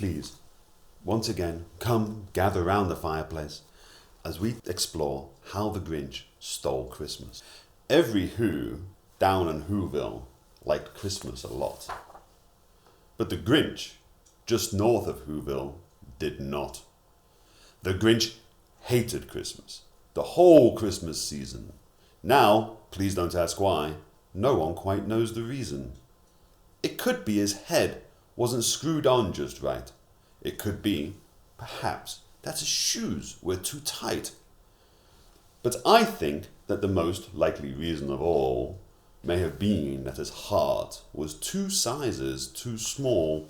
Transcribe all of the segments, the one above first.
please, once again, come gather round the fireplace as we explore how the Grinch stole Christmas. Every Who down in Whoville liked Christmas a lot, but the Grinch, just north of Whoville, did not. The Grinch hated Christmas, the whole Christmas season. Now, please don't ask why, no one quite knows the reason. It could be his head wasn't screwed on just right. It could be, perhaps, that his shoes were too tight. But I think that the most likely reason of all may have been that his heart was 2 sizes too small.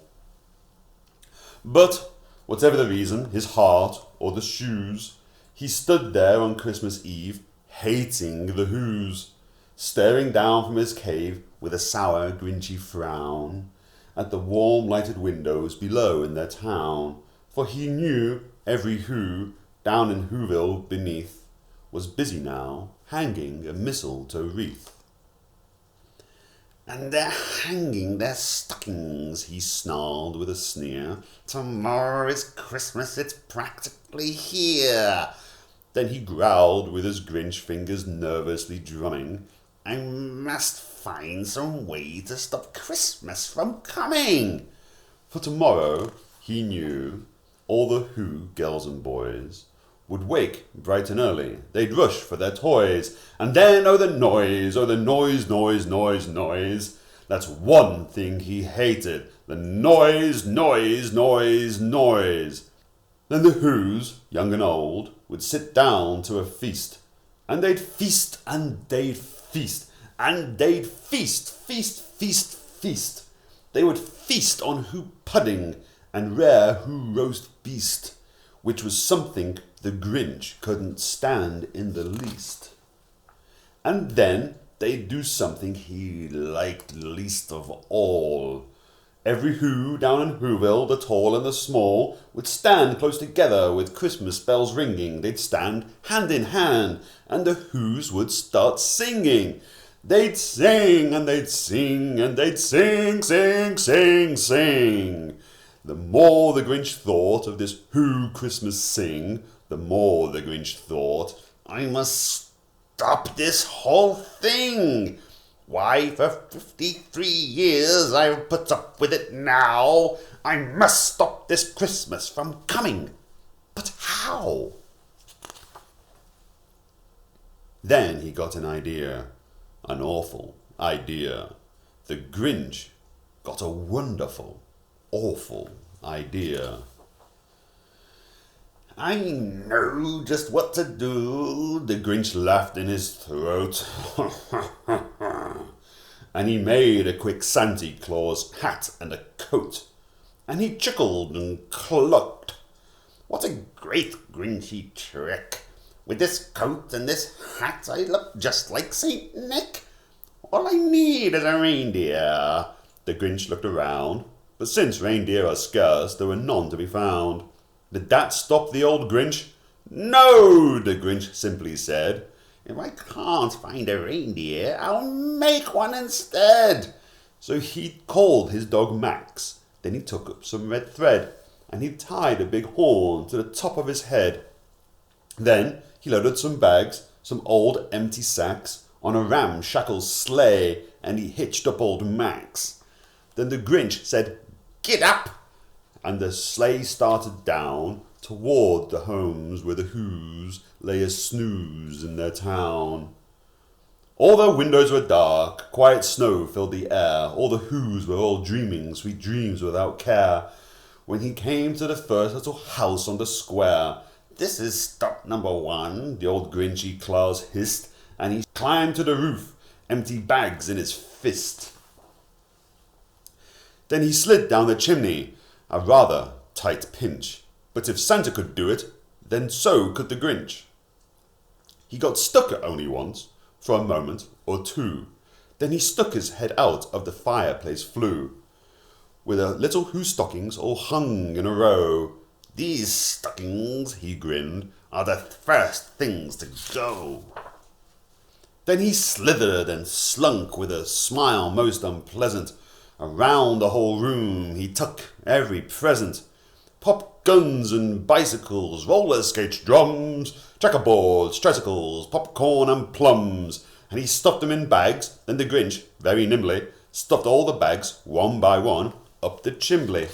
But whatever the reason, his heart or the shoes, he stood there on Christmas Eve, hating the Whos, staring down from his cave with a sour, grinchy frown at the warm lighted windows below in their town, for he knew every Who down in Whoville beneath was busy now hanging a mistletoe wreath. And they're hanging their stockings, he snarled with a sneer. Tomorrow is Christmas, it's practically here. Then he growled with his Grinch fingers nervously drumming, I must find some way to stop Christmas from coming. For tomorrow, he knew, all the Who girls and boys would wake bright and early. They'd rush for their toys. And then, oh the noise, noise, noise, noise. That's one thing he hated. The noise, noise, noise, noise. Then the Whos, young and old, would sit down to a feast. And they'd feast, and they'd feast, and they'd feast, feast, feast, feast. They would feast on Who pudding and rare Who roast beast, which was something the Grinch couldn't stand in the least. And then they'd do something he liked least of all. Every Who down in Whoville, the tall and the small, would stand close together with Christmas bells ringing. They'd stand hand in hand, and the Whos would start singing. They'd sing, and they'd sing, and they'd sing, sing, sing, sing. The more the Grinch thought of this Who Christmas sing, the more the Grinch thought, I must stop this whole thing. Why, for 53 years I've put up with it now. I must stop this Christmas from coming. But how? Then he got an idea, an awful idea. The Grinch got a wonderful, awful idea. I know just what to do, the Grinch laughed in his throat. And he made a quick Santa Claus hat and a coat. And he chuckled and clucked. What a great Grinchy trick! With this coat and this hat I look just like Saint Nick. All I need is a reindeer. The Grinch looked around, but since reindeer are scarce, there were none to be found. Did that stop the old Grinch? No, the Grinch simply said. If I can't find a reindeer, I'll make one instead. So he called his dog Max. Then he took up some red thread, and he tied a big horn to the top of his head. Then he loaded some bags, some old empty sacks, on a ramshackle sleigh, and he hitched up old Max. Then the Grinch said, Get up! And the sleigh started down toward the homes where the Whos lay a snooze in their town. All their windows were dark, quiet snow filled the air, all the Whos were all dreaming sweet dreams without care. When he came to the first little house on the square, This is stop number 1, the old Grinchy Claus hissed, and he climbed to the roof, empty bags in his fist. Then he slid down the chimney, a rather tight pinch. But if Santa could do it, then so could the Grinch. He got stuck only once, for a moment or two. Then he stuck his head out of the fireplace flue, with the little Who stockings all hung in a row. These stockings, he grinned, are the first things to go. Then he slithered and slunk with a smile most unpleasant. Around the whole room he took every present. guns and bicycles, roller skates, drums, checkerboards, tricycles, popcorn and plums. And he stuffed them in bags. Then the Grinch, very nimbly, stuffed all the bags, one by one, up the chimbley.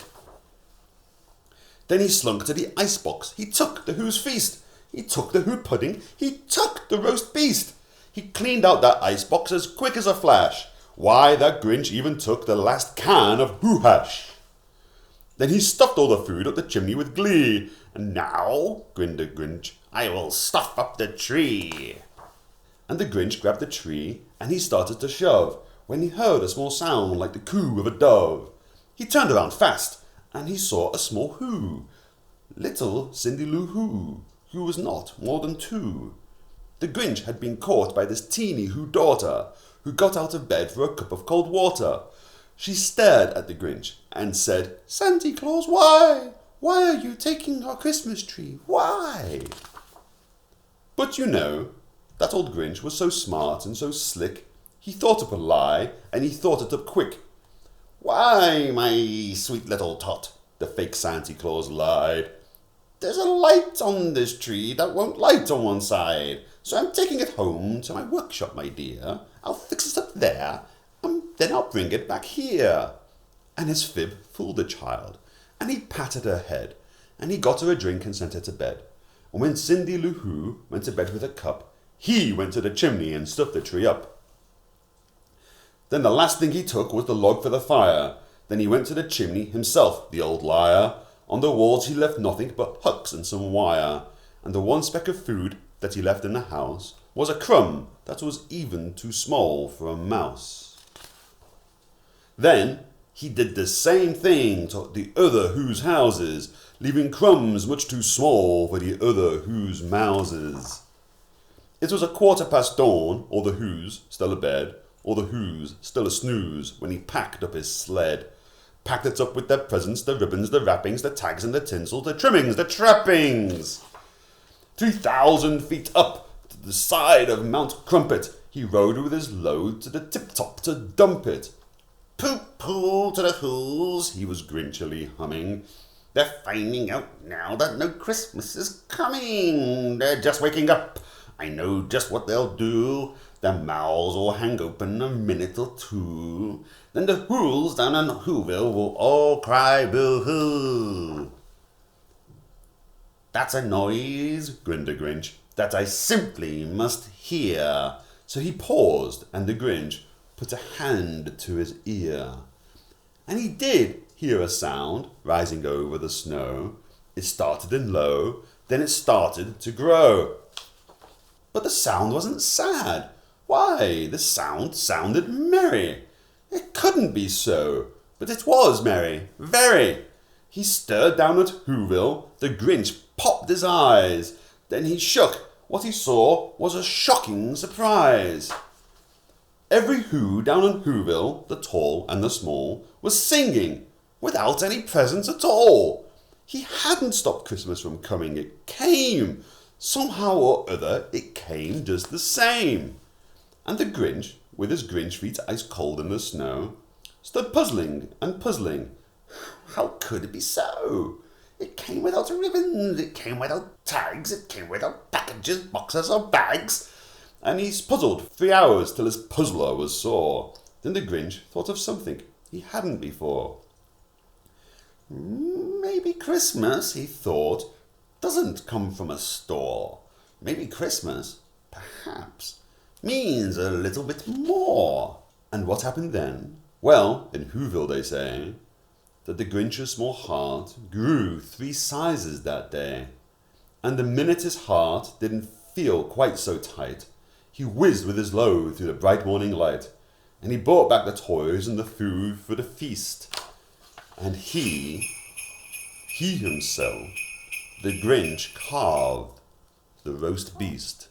Then he slunk to the icebox. He took the Who's Feast. He took the Who Pudding. He took the roast beast. He cleaned out that icebox as quick as a flash. Why, that Grinch even took the last can of Who Hash. Then he stuffed all the food up the chimney with glee. And now, grinned the Grinch, I will stuff up the tree. And the Grinch grabbed the tree and he started to shove when he heard a small sound like the coo of a dove. He turned around fast and he saw a small Who. Little Cindy Lou Who was not more than 2. The Grinch had been caught by this teeny Who daughter, who got out of bed for a cup of cold water. She stared at the Grinch and said, Santa Claus, why? Why are you taking our Christmas tree? Why? But you know, that old Grinch was so smart and so slick, he thought up a lie, and he thought it up quick. Why, my sweet little tot, the fake Santa Claus lied. There's a light on this tree that won't light on one side, so I'm taking it home to my workshop, my dear. I'll fix it up there, and then I'll bring it back here. And his fib fooled the child, and he patted her head, and he got her a drink and sent her to bed. And when Cindy Lou Who went to bed with a cup, he went to the chimney and stuffed the tree up. Then the last thing he took was the log for the fire. Then he went to the chimney himself, the old liar. On the walls he left nothing but hooks and some wire. And the one speck of food that he left in the house was a crumb that was even too small for a mouse. Then he did the same thing to the other Who's houses, leaving crumbs much too small for the other Who's mouses. It was 1:15 dawn, all the Who's still abed, all the Who's still a snooze, when he packed up his sled. Packed it up with their presents, the ribbons, the wrappings, the tags and the tinsel, the trimmings, the trappings. 3,000 feet up to the side of Mount Crumpet, he rode with his load to the tip-top to dump it. Pooh-pooh to the Who's, he was grinchily humming. They're finding out now that no Christmas is coming. They're just waking up. I know just what they'll do. Their mouths will hang open a minute or two. Then the Who's down in Whoville will all cry boo-hoo. That's a noise, grinned the Grinch, that I simply must hear. So he paused, and the Grinch put a hand to his ear. And he did hear a sound rising over the snow. It started in low, then it started to grow. But the sound wasn't sad. Why, the sound sounded merry. It couldn't be so, but it was merry, very. He stared down at Whoville. The Grinch popped his eyes. Then he shook. What he saw was a shocking surprise. Every Who down in Whoville, the tall and the small, was singing without any presents at all. He hadn't stopped Christmas from coming. It came. Somehow or other, it came just the same. And the Grinch, with his Grinch feet ice cold in the snow, stood puzzling and puzzling. How could it be so? It came without ribbons, it came without tags, it came without packages, boxes or bags. And he's puzzled 3 hours till his puzzler was sore. Then the Grinch thought of something he hadn't before. Maybe Christmas, he thought, doesn't come from a store. Maybe Christmas, perhaps, means a little bit more. And what happened then? Well, in Whoville they say that the Grinch's small heart grew 3 sizes that day. And the minute his heart didn't feel quite so tight, he whizzed with his load through the bright morning light, and he brought back the toys and the food for the feast. And he himself, the Grinch, carved the roast beast.